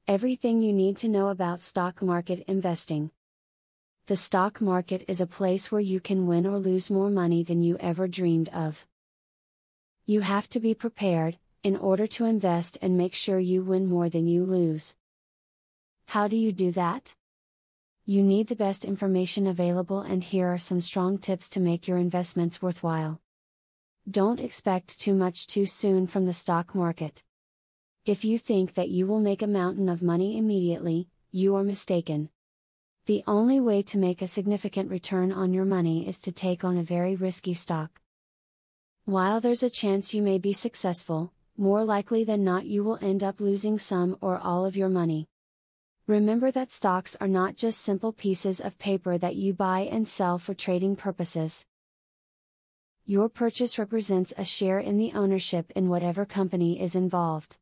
Everything you need to know about stock market investing. The stock market is a place where you can win or lose more money than you ever dreamed of. You have to be prepared, in order to invest and make sure you win more than you lose. How do you do that? You need the best information available, and here are some strong tips to make your investments worthwhile. Don't expect too much too soon from the stock market. If you think that you will make a mountain of money immediately, you are mistaken. The only way to make a significant return on your money is to take on a very risky stock. While there's a chance you may be successful, more likely than not you will end up losing some or all of your money. Remember that stocks are not just simple pieces of paper that you buy and sell for trading purposes. Your purchase represents a share in the ownership in whatever company is involved.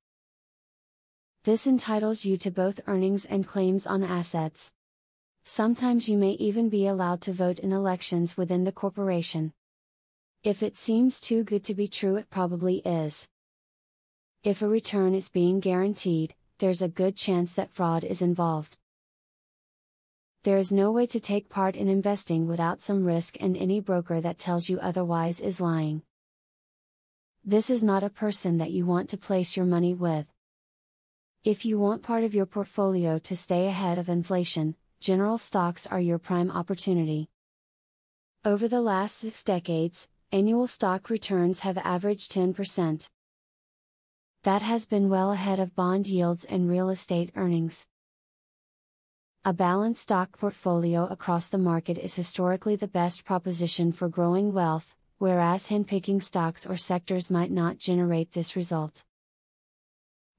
This entitles you to both earnings and claims on assets. Sometimes you may even be allowed to vote in elections within the corporation. If it seems too good to be true, it probably is. If a return is being guaranteed, there's a good chance that fraud is involved. There is no way to take part in investing without some risk, and any broker that tells you otherwise is lying. This is not a person that you want to place your money with. If you want part of your portfolio to stay ahead of inflation, general stocks are your prime opportunity. Over the last 6 decades, annual stock returns have averaged 10%. That has been well ahead of bond yields and real estate earnings. A balanced stock portfolio across the market is historically the best proposition for growing wealth, whereas handpicking stocks or sectors might not generate this result.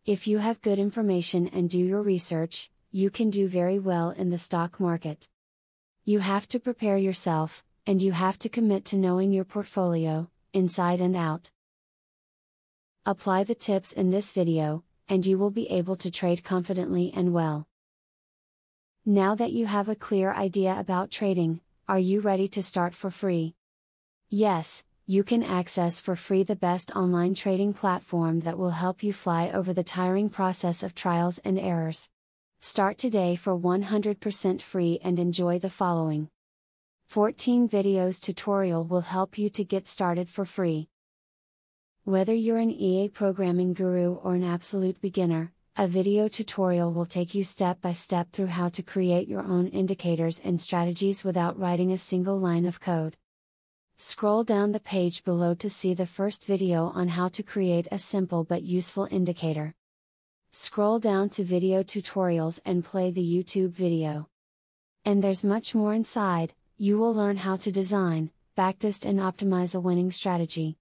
If you have good information and do your research, you can do very well in the stock market. You have to prepare yourself, and you have to commit to knowing your portfolio, inside and out. Apply the tips in this video, and you will be able to trade confidently and well. Now that you have a clear idea about trading, are you ready to start for free? Yes, you can access for free the best online trading platform that will help you fly over the tiring process of trials and errors. Start today for 100% free and enjoy the following 14 videos tutorial will help you to get started for free. Whether you're an EA programming guru or an absolute beginner, a video tutorial will take you step by step through how to create your own indicators and strategies without writing a single line of code. Scroll down the page below to see the first video on how to create a simple but useful indicator. Scroll down to video tutorials and play the YouTube video. And there's much more inside. You will learn how to design, backtest and optimize a winning strategy.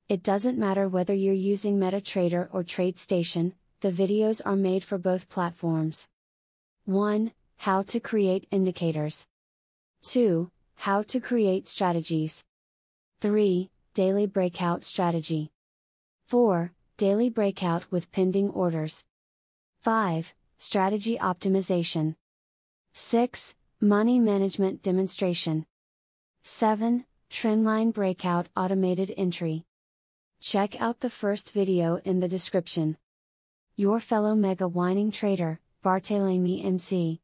It doesn't matter whether you're using MetaTrader or TradeStation, the videos are made for both platforms. 1. How to create indicators. 2. How to create strategies. 3. Daily breakout strategy. 4. Daily breakout with pending orders. 5. Strategy optimization. 6. Money management demonstration. 7. Trendline breakout automated entry. Check out the first video in the description. Your fellow mega winning trader, Barthelemy MC.